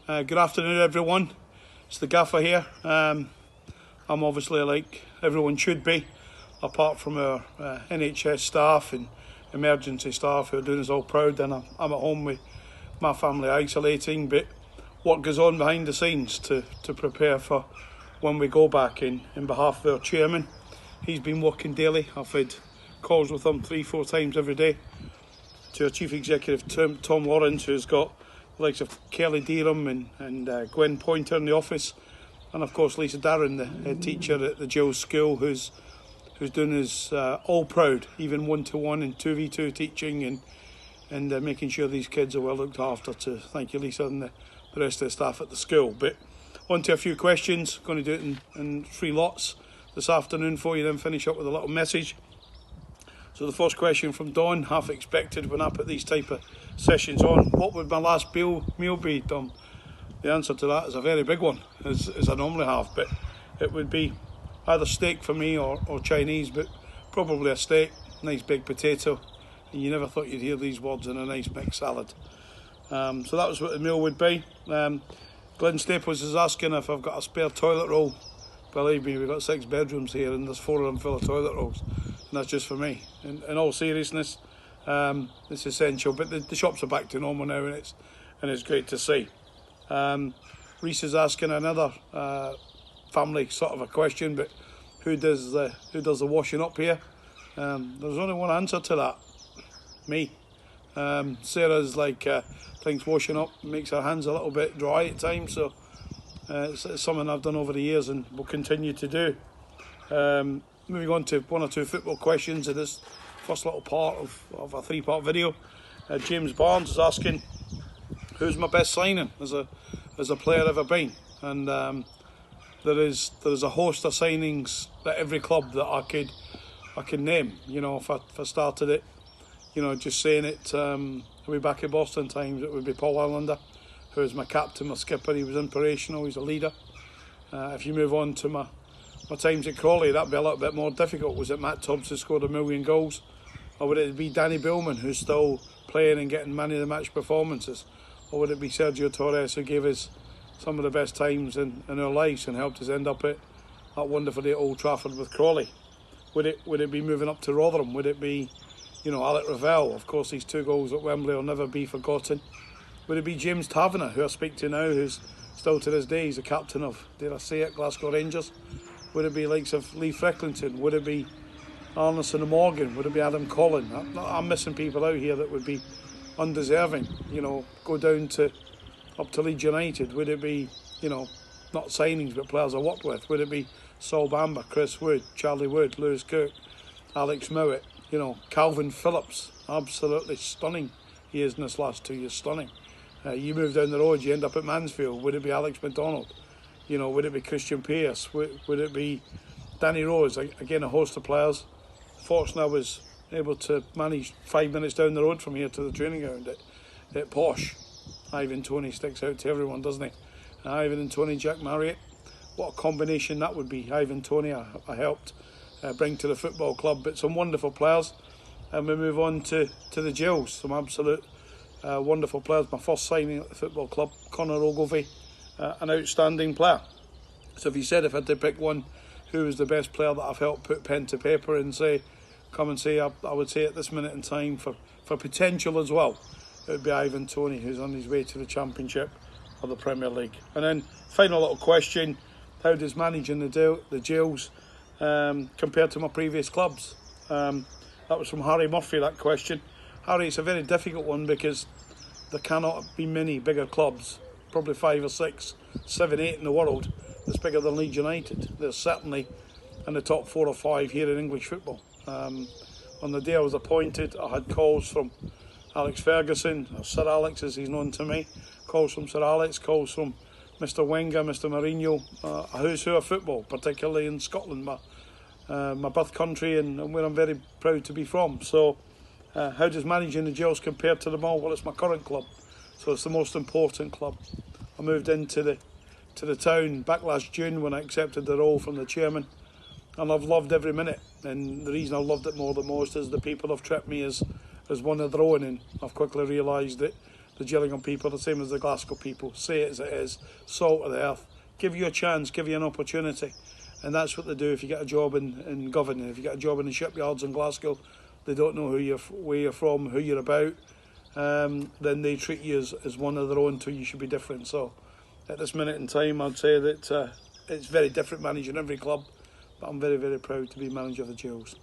Good afternoon, everyone. It's the Gaffer here. I'm obviously, like everyone should be, apart from our NHS staff and emergency staff who are doing us all proud. And I'm at home with my family isolating. But what goes on behind the scenes to prepare for when we go back in behalf of our chairman. He's been working daily. I've had calls with him 3-4 times every day. To our chief executive, Tom Lawrence, who's got the likes of Kelly Deerham and Gwen Pointer in the office, and of course Lisa Darren, the head teacher at the Gills School, who's doing us all proud, even 1-to-1 and 2v2 teaching and making sure these kids are well looked after. To thank you, Lisa, and the rest of the staff at the school. But on to a few questions. Going to do it in 3 lots this afternoon for you, then finish up with a little message. So the first question from Dawn, half expected when I put these type of sessions on: what would my last meal be, Dom? The answer to that is a very big one, as I normally have, but it would be either steak for me or Chinese, but probably a steak, nice big potato, and you never thought you'd hear these words, in a nice mixed salad. So that was what the meal would be. Glenn Staples is asking if I've got a spare toilet roll. Believe me, we've got 6 bedrooms here and there's 4 of them full of toilet rolls, and that's just for me. In all seriousness, it's essential, but the shops are back to normal now, and it's great to see. Reese is asking another family sort of a question, but who does the washing up here? There's only one answer to that: me. Sarah's thinks washing up makes her hands a little bit dry at times, so it's something I've done over the years and will continue to do. Moving on to 1 or 2 football questions in this first little part of a 3-part video. James Barnes is asking, who's my best signing as a player ever been? And there's a host of signings at every club that I could name. You know, if I started it, just saying it, way back at Boston times, it would be Paul Islander, who was my captain, my skipper. He was inspirational, he's a leader. If you move on to my times at Crawley, that'd be a little bit more difficult. Was it Matt Tubbs who scored 1,000,000 goals? Or would it be Danny Billman, who's still playing and getting man of the match performances? Or would it be Sergio Torres, who gave us some of the best times in our lives and helped us end up at that wonderful day at Old Trafford with Crawley? Would it be moving up to Rotherham? Would it be, Alec Ravel? Of course, these 2 goals at Wembley will never be forgotten. Would it be James Taverner, who I speak to now, who's still to this day, he's the captain of, dare I say it, Glasgow Rangers? Would it be likes of Lee Frecklington? Would it be Arneson and Morgan? Would it be Adam Collin? I'm missing people out here that would be undeserving. Go down up to Leeds United. Would it be, not signings but players I worked with? Would it be Saul Bamba, Chris Wood, Charlie Wood, Lewis Cook, Alex Mowat, Calvin Phillips? Absolutely stunning he is in this last 2 years, stunning. You move down the road, you end up at Mansfield. Would it be Alex McDonald? Would it be Christian Pearce? Would it be Danny Rose? Again, a host of players. Fortunately, I was able to manage 5 minutes down the road from here to the training ground at Posh. Ivan Toney sticks out to everyone, doesn't he? Ivan and Toney, Jack Marriott. What a combination that would be. Ivan Toney, I helped bring to the football club, but some wonderful players. And we move on to the Gills, some absolute wonderful players. My first signing at the football club, Conor Ogilvie, an outstanding player. So if you said if I had to pick one, who was the best player that I've helped put pen to paper and come and say, I would say at this minute in time for potential as well, it would be Ivan Toney, who's on his way to the Championship or the Premier League. And then final little question: how does managing the Gills compared to my previous clubs? That was from Harry Murphy, that question. Harry, it's a very difficult one because there cannot be many bigger clubs, probably 5 or 6, 7, 8 in the world, that's bigger than Leeds United. They're certainly in the top 4 or 5 here in English football. On the day I was appointed, I had calls from Alex Ferguson, or Sir Alex as he's known to me, calls from Sir Alex, calls from Mr Wenger, Mr Mourinho, a who's who of football, particularly in Scotland, my birth country and where I'm very proud to be from. So how does managing the Gills compare to them all? Well, it's my current club, so it's the most important club. I moved into the town back last June when I accepted the role from the chairman, and I've loved every minute. And the reason I've loved it more than most is the people have treated me as one of their own, and I've quickly realised that the Gillingham people, the same as the Glasgow people. Say it as it is, salt of the earth. Give you a chance, give you an opportunity. And that's what they do if you get a job in Govan. If you get a job in the shipyards in Glasgow, they don't know where you're from, who you're about. Then they treat you as one of their own till you should be different. So at this minute in time, I'd say that it's very different managing every club, but I'm very, very proud to be manager of the Gills.